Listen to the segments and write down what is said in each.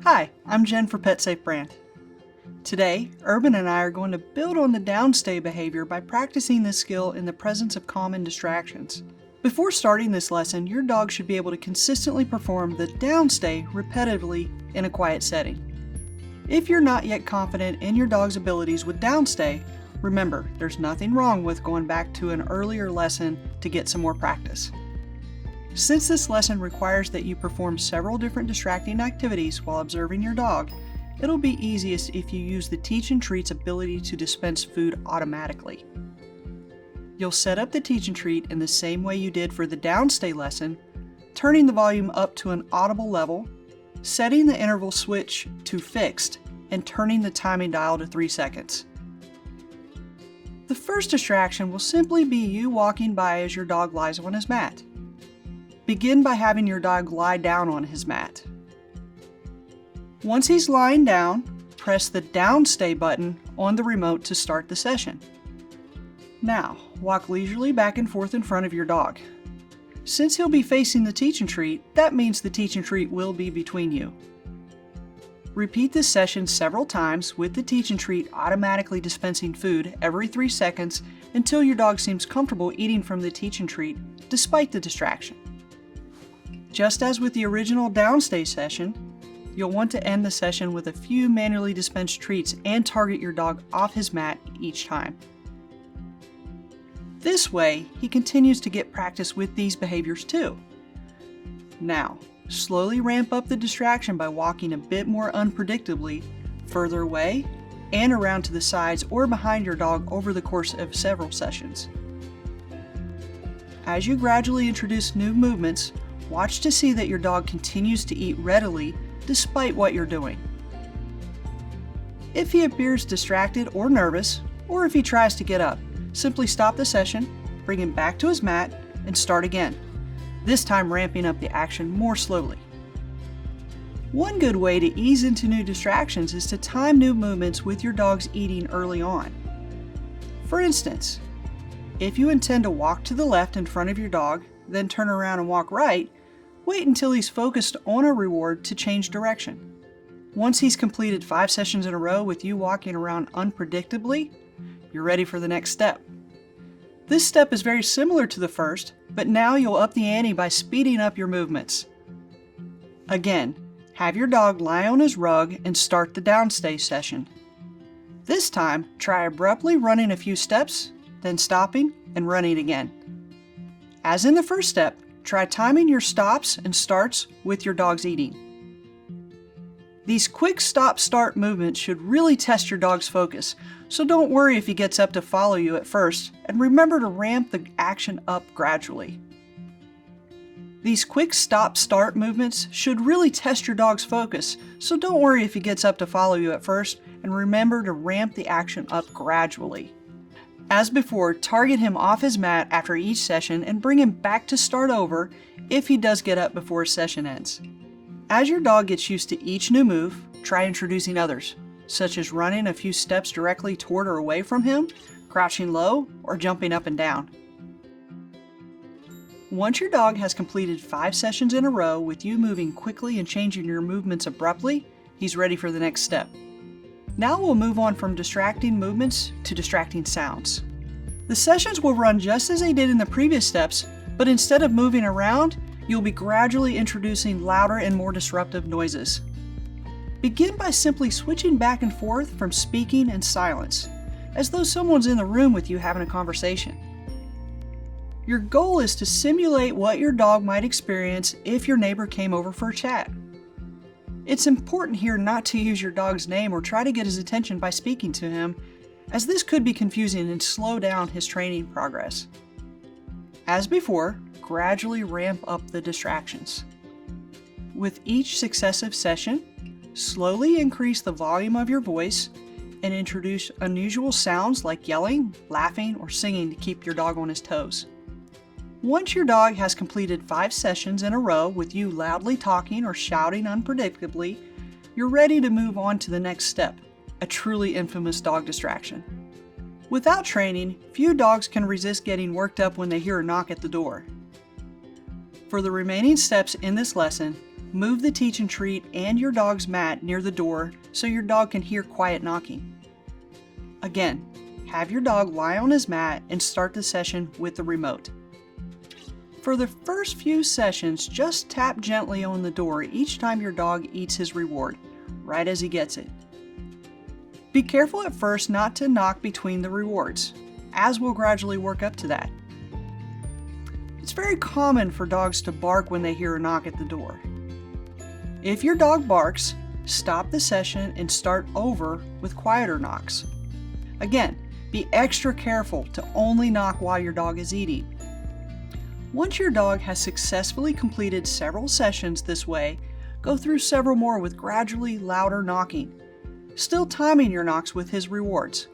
Hi, I'm Jen for PetSafe brand. Today, Urban and I are going to build on the downstay behavior by practicing this skill in the presence of common distractions. Before starting this lesson, your dog should be able to consistently perform the downstay repetitively in a quiet setting. If you're not yet confident in your dog's abilities with downstay, remember, there's nothing wrong with going back to an earlier lesson to get some more practice. Since this lesson requires that you perform several different distracting activities while observing your dog, it'll be easiest if you use the Teach and Treat's ability to dispense food automatically. You'll set up the Teach and Treat in the same way you did for the downstay lesson, turning the volume up to an audible level, setting the interval switch to fixed, and turning the timing dial to 3 seconds. The first distraction will simply be you walking by as your dog lies on his mat. Begin by having your dog lie down on his mat. Once he's lying down, press the downstay button on the remote to start the session. Now, walk leisurely back and forth in front of your dog. Since he'll be facing the Teach and Treat, that means the Teach and Treat will be between you. Repeat this session several times with the Teach and Treat automatically dispensing food every 3 seconds until your dog seems comfortable eating from the Teach and Treat despite the distraction. Just as with the original downstay session, you'll want to end the session with a few manually dispensed treats and target your dog off his mat each time. This way, he continues to get practice with these behaviors too. Now, slowly ramp up the distraction by walking a bit more unpredictably, further away, and around to the sides or behind your dog over the course of several sessions. As you gradually introduce new movements, watch to see that your dog continues to eat readily despite what you're doing. If he appears distracted or nervous, or if he tries to get up, simply stop the session, bring him back to his mat, and start again, this time ramping up the action more slowly. One good way to ease into new distractions is to time new movements with your dog's eating early on. For instance, if you intend to walk to the left in front of your dog, then turn around and walk right, wait until he's focused on a reward to change direction. Once he's completed 5 sessions in a row with you walking around unpredictably, you're ready for the next step. This step is very similar to the first, but now you'll up the ante by speeding up your movements. Again, have your dog lie on his rug and start the downstay session. This time, try abruptly running a few steps, then stopping and running again. As in the first step, try timing your stops and starts with your dog's eating. These quick stop-start movements should really test your dog's focus, so don't worry if he gets up to follow you at first, and remember to ramp the action up gradually. These quick stop-start movements should really test your dog's focus, so don't worry if he gets up to follow you at first, and remember to ramp the action up gradually. As before, target him off his mat after each session and bring him back to start over if he does get up before his session ends. As your dog gets used to each new move, try introducing others, such as running a few steps directly toward or away from him, crouching low, or jumping up and down. Once your dog has completed 5 sessions in a row with you moving quickly and changing your movements abruptly, he's ready for the next step. Now we'll move on from distracting movements to distracting sounds. The sessions will run just as they did in the previous steps, but instead of moving around, you'll be gradually introducing louder and more disruptive noises. Begin by simply switching back and forth from speaking and silence, as though someone's in the room with you having a conversation. Your goal is to simulate what your dog might experience if your neighbor came over for a chat. It's important here not to use your dog's name or try to get his attention by speaking to him, as this could be confusing and slow down his training progress. As before, gradually ramp up the distractions. With each successive session, slowly increase the volume of your voice and introduce unusual sounds like yelling, laughing, or singing to keep your dog on his toes. Once your dog has completed 5 sessions in a row with you loudly talking or shouting unpredictably, you're ready to move on to the next step, a truly infamous dog distraction. Without training, few dogs can resist getting worked up when they hear a knock at the door. For the remaining steps in this lesson, Move the teach and treat and your dog's mat near the door so your dog can hear quiet knocking. Again, have your dog lie on his mat and start the session with the remote. For the first few sessions, just tap gently on the door each time your dog eats his reward, right as he gets it. Be careful at first not to knock between the rewards, as we'll gradually work up to that. It's very common for dogs to bark when they hear a knock at the door. If your dog barks, stop the session and start over with quieter knocks. Again, be extra careful to only knock while your dog is eating. Once your dog has successfully completed several sessions this way, go through several more with gradually louder knocking, still timing your knocks with his rewards.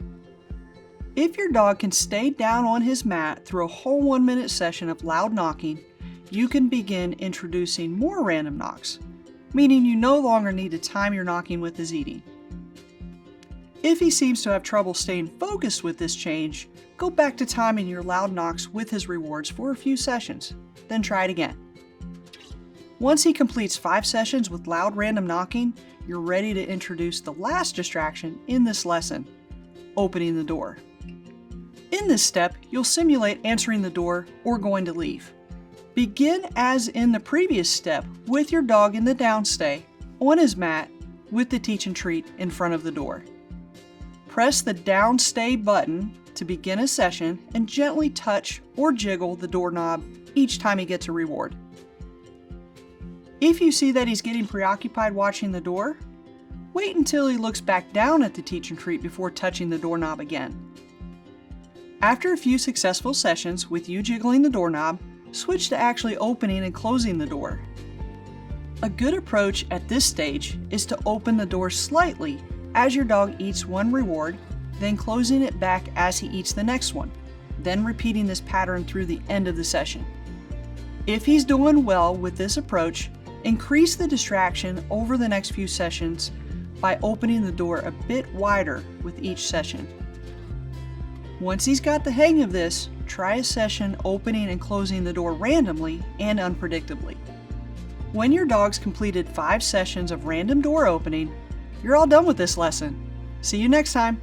If your dog can stay down on his mat through a whole 1-minute session of loud knocking, you can begin introducing more random knocks, meaning you no longer need to time your knocking with his eating. If he seems to have trouble staying focused with this change, go back to timing your loud knocks with his rewards for a few sessions, then try it again. Once he completes 5 sessions with loud random knocking, you're ready to introduce the last distraction in this lesson, opening the door. In this step, you'll simulate answering the door or going to leave. Begin as in the previous step with your dog in the downstay, on his mat, with the teach and treat in front of the door. Press the downstay button to begin a session and gently touch or jiggle the doorknob each time he gets a reward. If you see that he's getting preoccupied watching the door, wait until he looks back down at the teach and treat before touching the doorknob again. After a few successful sessions with you jiggling the doorknob, switch to actually opening and closing the door. A good approach at this stage is to open the door slightly as your dog eats one reward, then closing it back as he eats the next one, then repeating this pattern through the end of the session. If he's doing well with this approach, increase the distraction over the next few sessions by opening the door a bit wider with each session. Once he's got the hang of this, try a session opening and closing the door randomly and unpredictably. When your dog's completed 5 sessions of random door opening, you're all done with this lesson. See you next time.